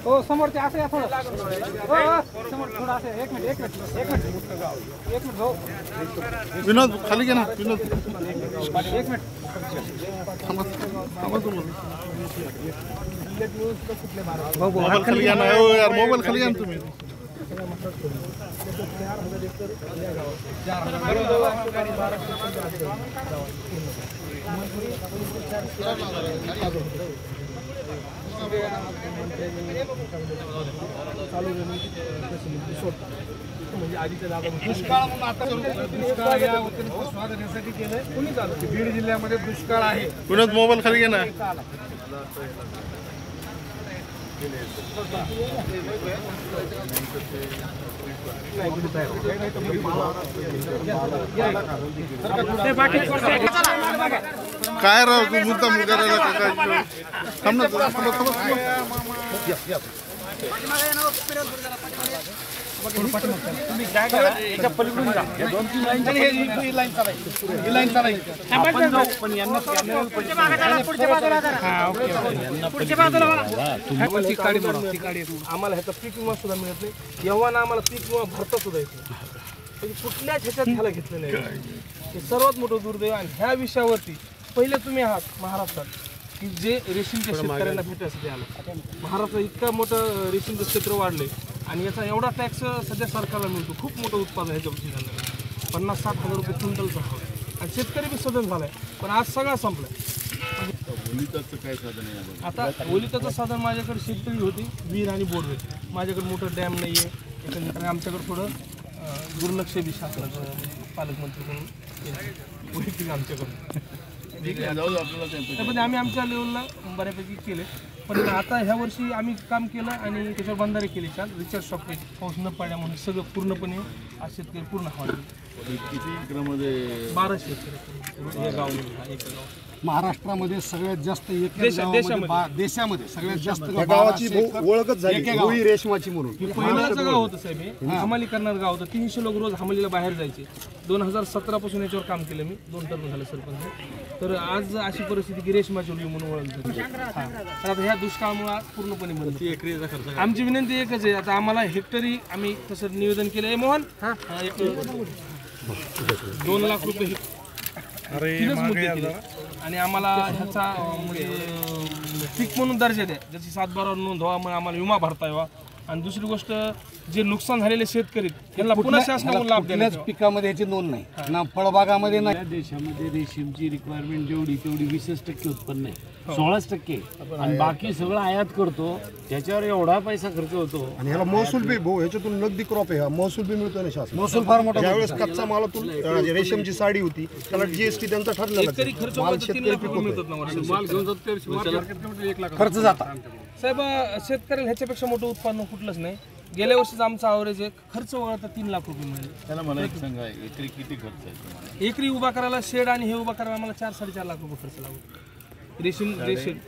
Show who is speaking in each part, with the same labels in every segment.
Speaker 1: हो समोरचे असं या थोडं समोर थोडं असं एक मिनिट भाऊ
Speaker 2: विनोद खाली घे ना विनोद
Speaker 1: एक मिनिट
Speaker 2: मोबाईल खाली घ्या ना यार मोबाईल खाली घ्या ना तुम्ही
Speaker 1: म्हणजे आधीच्या जागा स्वाधीनासाठी केलंय कुणी चालू बीड जिल्ह्यामध्ये दुष्काळ आहे.
Speaker 2: विनोद मोबाईल खाली घे ना काय राव तू मुद्दा करायला काय थांब ना
Speaker 1: आम्हाला ह्याचा पीक विमा सुद्धा मिळत नाही. एव्हा ना आम्हाला पीक विमा भरता सुद्धा येत नाही. म्हणजे कुठल्याच ह्याच्यात ह्याला घेतलं नाही. हे सर्वात मोठं दुर्दैव. आणि ह्या विषयावरती पहिले तुम्ही आहात महाराष्ट्रात की जे रेशीमच्या शेतकऱ्यांना भेटायसाठी आलं. महाराष्ट्रात इतकं मोठं रेशीमचं क्षेत्र वाढले आणि याचा एवढा टॅक्स सध्या सरकारला मिळतो. खूप मोठं उत्पादन ह्याच्यापासून झालं. 50-60 हजार रुपये क्विंटलचा हवा आणि शेतकरी बी सदन झालाय. पण आज सगळं संपलंय.
Speaker 2: काय साधन आहे
Speaker 1: आता ओलिताचं साधन माझ्याकडे शेतकरी होती विहीर आणि बोरवेल. माझ्याकडे मोठं डॅम नाही आहे. त्याच्यानंतर आमच्याकडे थोडं दुर्लक्ष बी शासनाचं पालकमंत्री म्हणून वैयक्तिक आमच्याकडून पण आम्ही आमच्या लेवलला बऱ्यापैकी केले. पण आता ह्या वर्षी आम्ही काम केलं आणि त्याच्यावर बंधारे केले. छान रिचार्ज स्टॉपेज पाऊस न पडल्यामुळे सगळं पूर्णपणे आज शेतकरी पूर्ण हवा.
Speaker 2: किती एकरामध्ये
Speaker 1: 1200 शेतकरी गाव एक गाव
Speaker 3: महाराष्ट्रामध्ये सगळ्यात जास्त देशामध्ये सगळ्यात जास्त
Speaker 2: गावाची ओळखच झाली
Speaker 3: रेशमाची म्हणून.
Speaker 1: पहिल्याचं गाव होतं साहेब. हे हमाली करणारं गाव होतं. 300 लोक रोज हमालीला बाहेर जायचे. 2017 पासून याच्यावर काम केलं मी. 2 टर्म झालं सरपंच. तर आज अशी परिस्थिती की रेशमाची ओळी म्हणून ओळखतो. तर आता ह्या दुष्काळामुळे पूर्णपणे बंद. आमची विनंती एकच आहे. आता आम्हाला हेक्टरी आम्ही तसं निवेदन केलं आहे. मोहन 2 लाख रुपये आणि आम्हाला ह्याचा म्हणजे पीक म्हणून दर्जा द्या. ज्याची 7/12 नोंद व्हावा म्हणून आम्हाला विमा भरता यावा. आणि दुसरी गोष्ट जे नुकसान झालेले शेतकरी त्यांना पुन्हा शासनाकडून लाभ देण्यात.
Speaker 3: पिकामध्ये याची नोंद नाही ना फळबागामध्ये नाही.
Speaker 4: देशामध्ये रेशीमची रिक्वायरमेंट जेवढी तेवढी 20% उत्पन्न आहे. 16% आणि बाकी सगळं आयात करतो. त्याच्यावर एवढा पैसा खर्च होतो.
Speaker 5: आणि ह्याला महसूल बी ह्याच्यातून नगदी क्रॉप आहे. महसूल बी मिळतो ना शासन.
Speaker 3: महसूल फार मोठा.
Speaker 5: ज्यावेळेस कच्चा मालातून रेशमची साडी होती त्याला जीएसटी त्यांचा ठरलेला.
Speaker 3: खर्च जाता
Speaker 1: साहेब. शेतकऱ्याला ह्याच्यापेक्षा मोठं उत्पन्न कुठलंच नाही. गेल्या वर्षीच आमचा ॲव्हरेज आहे खर्च वगळता 3 लाख रुपये मिळेल.
Speaker 2: त्याला मला एक सांगा एकरी किती खर्च आहे?
Speaker 1: एकरी उभा करायला शेड आणि हे उभा करायला आम्हाला 4-4.5 लाख रुपये खर्च लागतो. रेशीम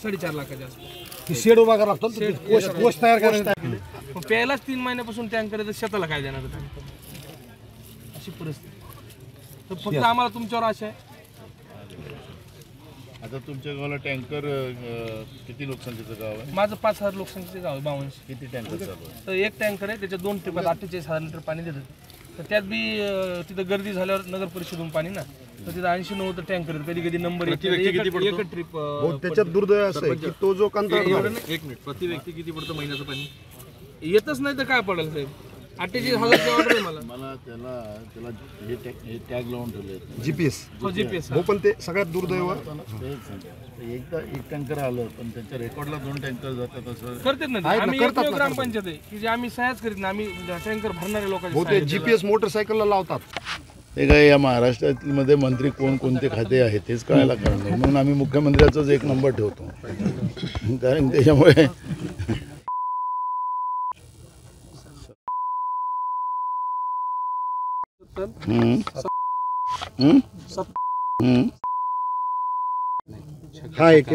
Speaker 1: 4.5 लाखाच्या आसपास
Speaker 3: शेड उभा करावा लागतो. कोष तयार करायचा.
Speaker 1: पण प्यायलाच 3 महिन्यापासून टँकर येतं. शेताला काय देणार अशी परिस्थिती. तर फक्त आम्हाला तुमच्यावर आशा आहे.
Speaker 2: आता तुमच्या गावाला टँकर किती लोकसंख्येचं गाव आहे?
Speaker 1: माझं 5000 लोकसंख्येचं गाव आहे. 52.
Speaker 2: किती टँकर चालू आहे?
Speaker 1: तर एक टँकर आहे. त्याच्या 2 ट्रिपात 48,000 लिटर पाणी देतात. तर त्यात बी तिथं गर्दी झाल्यावर नगर परिषदून पाणी ना. तर तिथं 80-90 टँकर आहेत. कधी कधी नंबर एक ट्रिप.
Speaker 5: त्याच्यात दुर्दैव असं आहे की तो जो कंत्राटदार
Speaker 1: 1 मिनिट प्रति व्यक्ती किती पडतं महिन्याचं पाणी येतच नाही तर काय पडेल साहेब. 48,000ची ऑर्डर आहे
Speaker 2: मला त्याला हे टॅग लावून ठेवले
Speaker 5: जीपीएस.
Speaker 1: जीपीएस
Speaker 5: हो पण ते सगळ्यात दुर्दैव.
Speaker 2: एकदा एक टँकर आलं पण त्यांच्या रेकॉर्डला 2 टँकर जातात असं
Speaker 1: करतात ना. आम्ही एकमेव ग्रामपंचायत आहे की जे आम्ही सहायच करीत नाही. आम्ही टँकर भरणारे लोकांचे
Speaker 5: ते जीपीएस मोटरसायकलला लावतात.
Speaker 2: ते काय या महाराष्ट्रामध्ये मंत्री कोणते खाते आहेत हेच कळायला कारण नाही. म्हणून आम्ही मुख्यमंत्र्याचाच 1 नंबर ठेवतो. कारण त्याच्यामुळे
Speaker 5: हा एक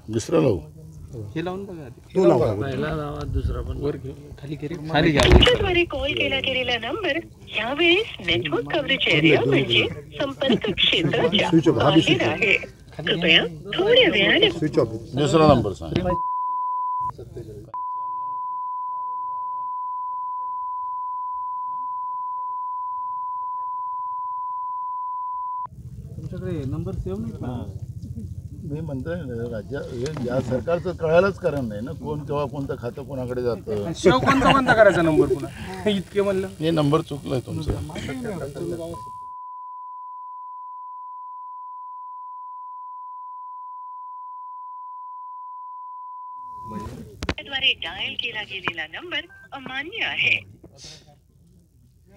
Speaker 2: दुसरा लावू.
Speaker 1: हे लावून बघा.
Speaker 5: तो लावा.
Speaker 4: पहिला गावात दुसरा पण
Speaker 1: वर खाली घ्या.
Speaker 6: तुमच्याद्वारे कॉल केला गेलेला नंबर यावेळेस नेटवर्क कव्हरेज एरिया म्हणजे संपर्क क्षेत्राच्या बाहेर आहे. कृपया थोड्या वेळाने
Speaker 5: स्विच ऑफ.
Speaker 2: दुसरा नंबर सांग.
Speaker 3: तुमच्याकडे नंबर सेव्ह नाही का?
Speaker 2: मी म्हणतोय ना, या सरकारचं कळायलाच कारण नाही ना, कोण केव्हा कोणतं खातं कोणाकडे जातं.
Speaker 1: शेव कोणता करायचा नंबर पुन्हा इतके म्हणलं.
Speaker 2: हे नंबर चुकलाय तुमचा.
Speaker 6: द्वारे डायल केला गेलेला नंबर अमान्य आहे.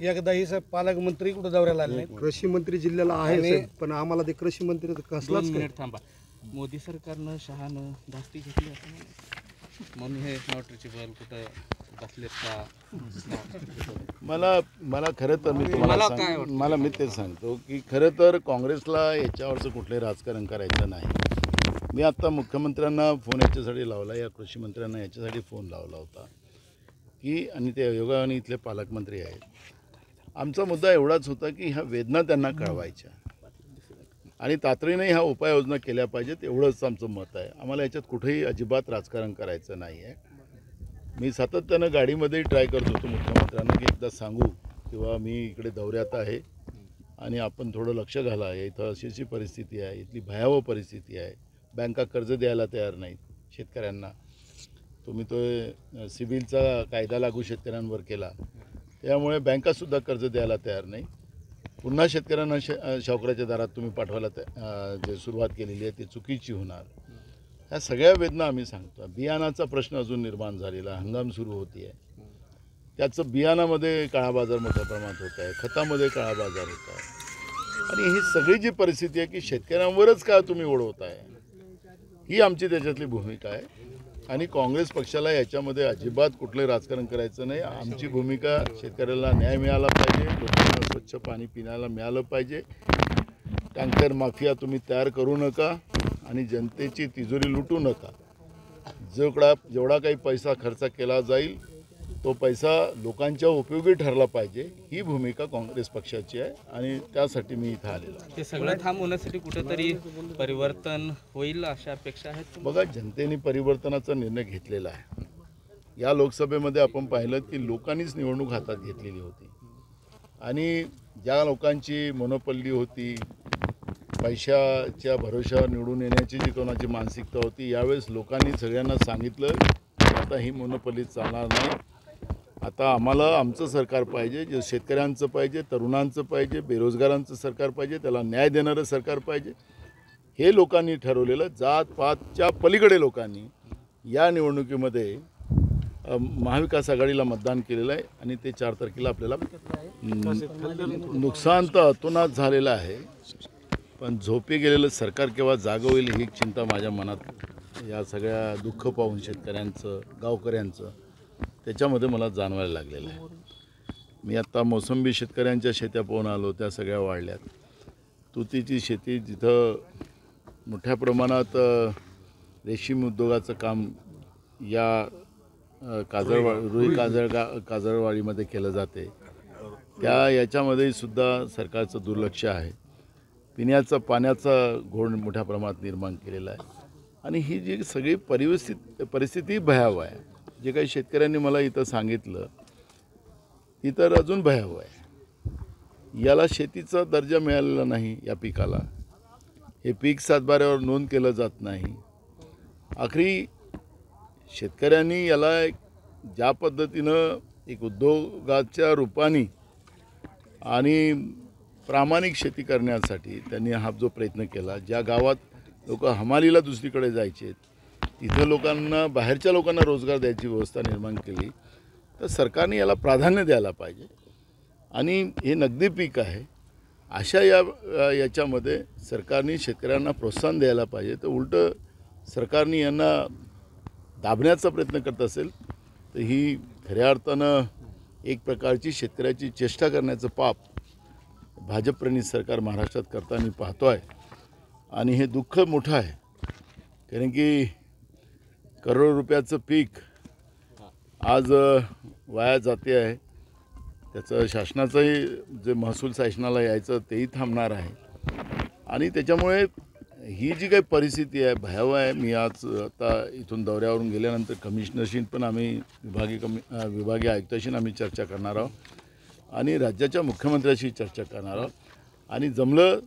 Speaker 3: एकदाही साहेब पालकमंत्री कुठं दौऱ्याला आले नाहीत.
Speaker 5: कृषी मंत्री जिल्ह्याला आहे साहेब, पण आम्हाला ते कृषी मंत्री कसलाच काय.
Speaker 7: थांबा. मोदी सरकारनं शहानं धास्ती घेतली असं म्हणून हे नॉट रिचेबल कुठं बसलेत का?
Speaker 2: मला खरं तर मी तुम्हाला मी तेच सांगतो की खरं तर काँग्रेसला याच्यावरचं कुठलंही राजकारण करायचं नाही. मी आत्ता मुख्यमंत्र्यांना फोन याच्यासाठी लावला, या कृषी मंत्र्यांना याच्यासाठी फोन लावला होता की, आणि ते योगाने इथले पालकमंत्री आहेत. आमचा मुद्दा एवढाच होता की ह्या वेदना त्यांना कळवायच्या आणि तातडीने ह्या उपाययोजना केल्या पाहिजेत, एवढंच आमचं मत आहे. आम्हाला याच्यात कुठेही अजिबात राजकारण करायचं नाही आहे. मी सातत्यानं गाडीमध्ये ट्राय करत होतो मुख्यमंत्र्यांना की एकदा सांगू किंवा मी इकडे दौऱ्यात आहे आणि आपण थोडं लक्ष घाला, इथं अशी परिस्थिती आहे, इथली भयावह परिस्थिती आहे. बँका कर्ज द्यायला तयार नाहीत शेतकऱ्यांना. तुम्ही तो सिबिलचा कायदा लागू शेतकऱ्यांवर केला, त्यामुळे बँकासुद्धा कर्ज द्यायला तयार नाही. पुन्हा शेतकऱ्यांना सावकाराच्या दारात तुम्ही पाठवायला जे सुरुवात केलेली आहे ती चुकीची होणार. ह्या सगळ्या वेदना आम्ही सांगतो. बियाणाचा प्रश्न अजून निर्माण झालेला, हंगाम सुरू होती आहे, त्याचं बियाणामध्ये काळा बाजार मोठ्या प्रमाणात होत आहे, खतामध्ये काळा बाजार होत आहे. आणि ही सगळी जी परिस्थिती आहे की शेतकऱ्यांवरच का तुम्ही ओढवताय, ही आमची त्याच्यातली भूमिका आहे. आणि काँग्रेस पक्षाला याच्यामध्ये अजिबात कुठलं राजकारण करायचं नाही. आमची भूमिका शेतकऱ्याला न्याय मिळाला पाहिजे, लोकांना स्वच्छ पाणी पिण्याला मिळालं पाहिजे. टँकर माफिया तुम्ही तयार करू नका आणि जनतेची तिजोरी लुटू नका. जेवढा काही पैसा खर्च केला जाईल तो पैसा लोकांच्या उपयोगी ठरला पाहिजे, ही भूमिका काँग्रेस पक्षाची आहे आणि त्यासाठी मी इथं आलेलो आहे.
Speaker 7: हे सगळं थांबवण्यासाठी कुठेतरी परिवर्तन होईल अशा अपेक्षा आहेत.
Speaker 2: बघा, जनतेने परिवर्तनाचा निर्णय घेतलेला आहे. या लोकसभेमध्ये आपण पाहिलं की लोकांनीच निवडणूक हातात घेतलेली होती आणि ज्या लोकांची मोनोपल्ली होती, पैशाच्या भरोशावर निवडून येण्याची जी कोणाची मानसिकता होती, यावेळेस लोकांनी सगळ्यांना सांगितलं की आता ही मोनोपल्ली चालणार नाही. आता आम्हाला आमचं सरकार पाहिजे, जे शेतकऱ्यांचं पाहिजे, तरुणांचं पाहिजे, बेरोजगारांचं सरकार पाहिजे, त्याला न्याय देणारं सरकार पाहिजे. हे लोकांनी ठरवलेलं, जातपातच्या पलीकडे लोकांनी या निवडणुकीमध्ये महाविकास आघाडीला मतदान केलेलं आहे आणि ते 4 तारखेला आपल्याला नुकसान तर अतोनात झालेलं आहे, पण झोपी गेलेलं सरकार केव्हा जागं होईल ही चिंता माझ्या मनात, या सगळ्या दुःख पाहून शेतकऱ्यांचं, गावकऱ्यांचं, त्याच्यामध्ये मला जाणवायला लागलेलं आहे. मी आत्ता मोसंबी शेतकऱ्यांच्या शेत्या पाहून आलो, त्या सगळ्या वाढल्यात. तुतीची शेती जिथं मोठ्या प्रमाणात रेशीम उद्योगाचं काम या काजळवाडीमध्ये केलं जाते, याच्यामध्ये सुद्धा सरकारचं दुर्लक्ष आहे. पिण्याचा पाण्याचा घोळ मोठ्या प्रमाणात निर्माण केलेला आहे आणि ही जी सगळी परिस्थिती भयावह आहे. जे काही शेतकऱ्यांनी मला इथं सांगितलं ती तर अजून भयावह आहे. याला शेतीचा दर्जा मिळालेला नाही, या पिकाला हे पीक सातबाऱ्यावर नोंद केलं जात नाही. आखरी शेतकऱ्यांनी याला ज्या पद्धतीनं एक उद्योगाच्या रूपाने आणि प्रामाणिक शेती करण्यासाठी त्यांनी हा जो प्रयत्न केला, ज्या गावात लोक हमालीला दुसरीकडे जायचे तिथं लोकांना, बाहेरच्या लोकांना रोजगार द्यायची व्यवस्था निर्माण केली, तर सरकारने याला प्राधान्य द्यायला पाहिजे. आणि हे नगदी पीक आहे, अशा याच्यामध्ये सरकारने शेतकऱ्यांना प्रोत्साहन द्यायला पाहिजे. तर उलटं सरकारने यांना दाबण्याचा प्रयत्न करत असेल तर ही खऱ्या अर्थानं एक प्रकारची शेतकऱ्याची चेष्टा करण्याचं पाप भाजपप्रणीत सरकार महाराष्ट्रात करताना पाहतो आहे. आणि हे दुःख मोठं आहे, कारण की करोड रुपयाचं पीक आज वाया जाते आहे. त्याचं शासनाचंही जे महसूल शासनाला यायचं तेही थांबणार आहे आणि त्याच्यामुळे ही जी काही परिस्थिती आहे भयावह आहे. मी आज आता इथून दौऱ्यावरून गेल्यानंतर कमिशनरशी पण आम्ही विभागीय आयुक्ताशी आम्ही चर्चा करणार आहोत आणि राज्याच्या मुख्यमंत्र्याशी चर्चा करणार आहोत. आणि जमलं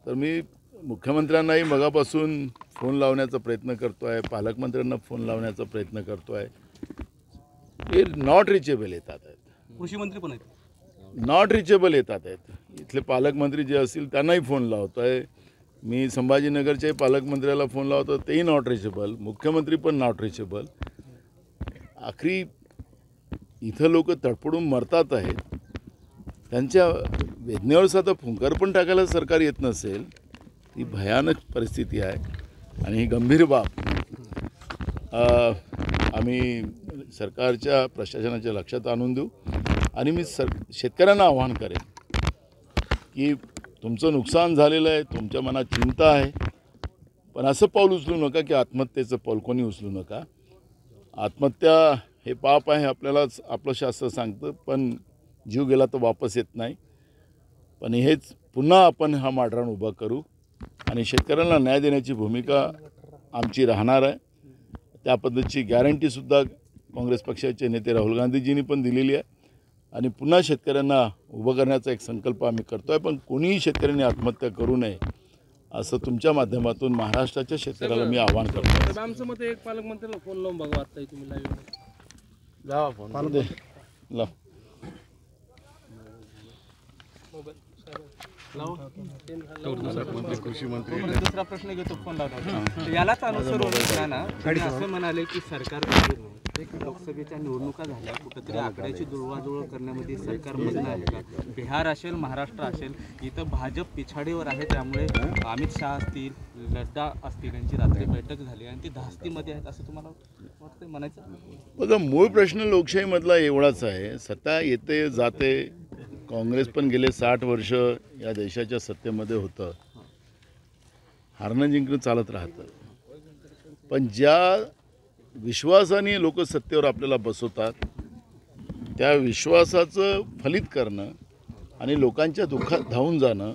Speaker 2: तर मी मुख्यमंत्र्यांनाही मगापासून फोन लावण्याचा प्रयत्न करतो आहे, पालकमंत्र्यांना फोन लावण्याचा प्रयत्न करतो आहे. हे नॉट रिचेबल येतात आहेत,
Speaker 7: कृषी मंत्री पण आहेत.
Speaker 2: नॉट रिचेबल येतात आहेत. इथले पालकमंत्री जे असतील त्यांनाही फोन लावतो आहे. मी संभाजीनगरच्याही पालकमंत्र्याला फोन लावतो, तेही नॉट रिचेबल. मुख्यमंत्री पण नॉट रिचेबल. आखरी इथं लोक तडफडून मरतात आहेत. त्यांच्या वेदनेवर साधा फुंकर पण टाकायला सरकार येत नसेल, ही भयानक परिस्थिती आहे आणि ही गंभीर बाब आम्ही सरकारच्या प्रशासनाच्या लक्षात आणून देऊ. आणि मी शेतकऱ्यांना आवाहन करेन की तुमचं नुकसान झालेलं आहे, तुमच्या मनात चिंता आहे, पण असं पाऊल उचलू नका की आत्महत्येचं पाऊल कोणी उचलू नका. आत्महत्या हे पाप आहे आपल्यालाच आपलं शास्त्र सांगतं, पण जीव गेला तर वापस येत नाही. पण हेच पुन्हा आपण हा माडरान उभा करू आणि शेतकऱ्यांना न्याय देण्याची भूमिका आमची राहणार आहे. त्या पद्धतीची गॅरंटीसुद्धा काँग्रेस पक्षाचे नेते राहुल गांधीजींनी पण दिलेली आहे आणि पुन्हा शेतकऱ्यांना उभं करण्याचा एक संकल्प आम्ही करतो आहे. पण कोणीही शेतकऱ्यांनी आत्महत्या करू नये असं तुमच्या माध्यमातून महाराष्ट्राच्या शेतकऱ्याला मी आवाहन करतो.
Speaker 1: आमचं मत एक पालकमंत्र्याला फोन लावून बघा आता तुम्ही लाईव्ह
Speaker 2: लावा फोन दे लाव.
Speaker 7: दुसरा प्रश्न घेतो फोन लावतो. यालाच अनुसरून ना असं म्हणाले की सरकार लोकसभेच्या निवडणुका झाल्या, कुठेतरी आकड्याची जुळवाजुळव करण्यामध्ये सरकार मग्न आहे का? बिहार असेल, महाराष्ट्र असेल, इथं भाजप पिछाडीवर आहे. त्यामुळे अमित शहा असतील, नड्डा असतील, यांची रात्री बैठक झाली आणि ती धास्तीमध्ये आहेत असं तुम्हाला वाटतं म्हणायचं?
Speaker 2: बघा, मूळ प्रश्न लोकशाहीमधला एवढाच आहे, सत्ता येते जाते. काँग्रेस पण गेले 60 वर्ष या देशाच्या सत्तेमध्ये होतं. हारणं जिंकणं चालत राहतं. पण ज्या विश्वासाने लोक सत्तेवर आपल्याला बसवतात त्या विश्वासाचं फलित करणं आणि लोकांच्या दुःखात धावून जाणं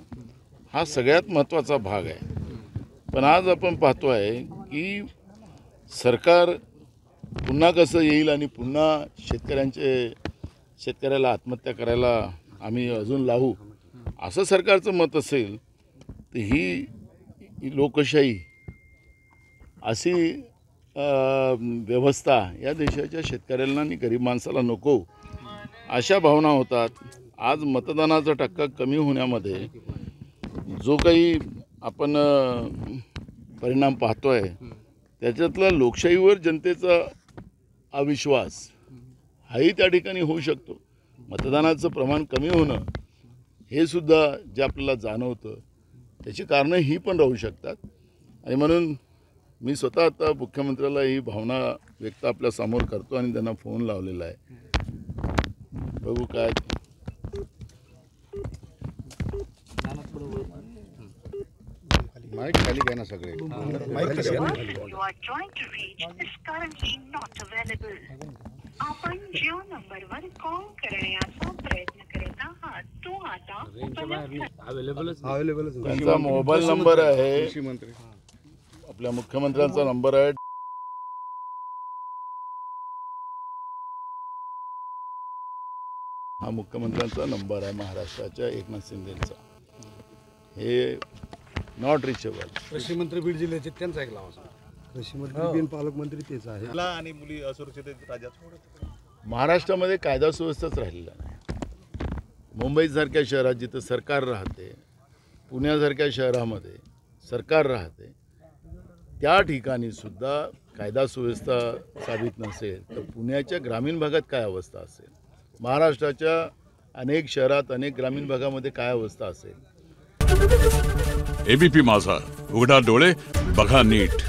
Speaker 2: हा सगळ्यात महत्त्वाचा भाग आहे. पण आज आपण पाहतो आहे की सरकार पुन्हा कसं येईल आणि पुन्हा शेतकऱ्याला आत्महत्या करायला आम्ही अजून लावू असं सरकारचं मत असेल तर ही लोकशाही अशी व्यवस्था या देशाच्या शेतकऱ्यांना आणि गरीब माणसाला नको अशा भावना होतात. आज मतदानाचा टक्का कमी होण्यामध्ये जो काही आपण परिणाम पाहतो आहे त्याच्यातला लोकशाहीवर जनतेचा अविश्वास हाही त्या ठिकाणी होऊ शकतो. मतदानाचं प्रमाण कमी होणं हे सुद्धा जे आपल्याला जाणवतं त्याची कारणं ही पण राहू शकतात. आणि म्हणून मी स्वतः आता मुख्यमंत्र्याला ही भावना व्यक्त आपल्या समोर करतो आणि त्यांना फोन लावलेला आहे. बघू काय
Speaker 5: माईक खाली घ्या ना सगळे.
Speaker 6: आपण ज्या नंबरवर कॉल करण्याचा प्रयत्न करत आहात तो आता
Speaker 5: अवेलेबल
Speaker 2: त्यांचा मोबाईल नंबर आहे,
Speaker 5: कृषी मंत्री
Speaker 2: आपल्या मुख्यमंत्र्यांचा नंबर आहे. हा मुख्यमंत्र्यांचा नंबर आहे महाराष्ट्राच्या एकनाथ शिंदेचा. हे नॉट रिचेबल.
Speaker 3: कृषी मंत्री बीड जिल्ह्याचे त्यांचा एक लावा.
Speaker 5: कृषी मंत्री बिन पालकमंत्री तेच आहे.
Speaker 8: आणि मुली असुरक्षित राज्यात
Speaker 2: महाराष्ट्रामध्ये कायदा सुव्यवस्थाच राहिलेला नाही. मुंबईसारख्या शहरात जिथं सरकार राहते, पुण्यासारख्या शहरामध्ये सरकार राहते, त्या ठिकाणी सुद्धा कायदा सुव्यवस्था साधित नसेल तर पुण्याच्या ग्रामीण भागात काय अवस्था असेल, महाराष्ट्राच्या अनेक शहरात अनेक ग्रामीण भागामध्ये काय अवस्था असेल.
Speaker 9: एबीपी माझा, उघडा डोळे बघा नीट.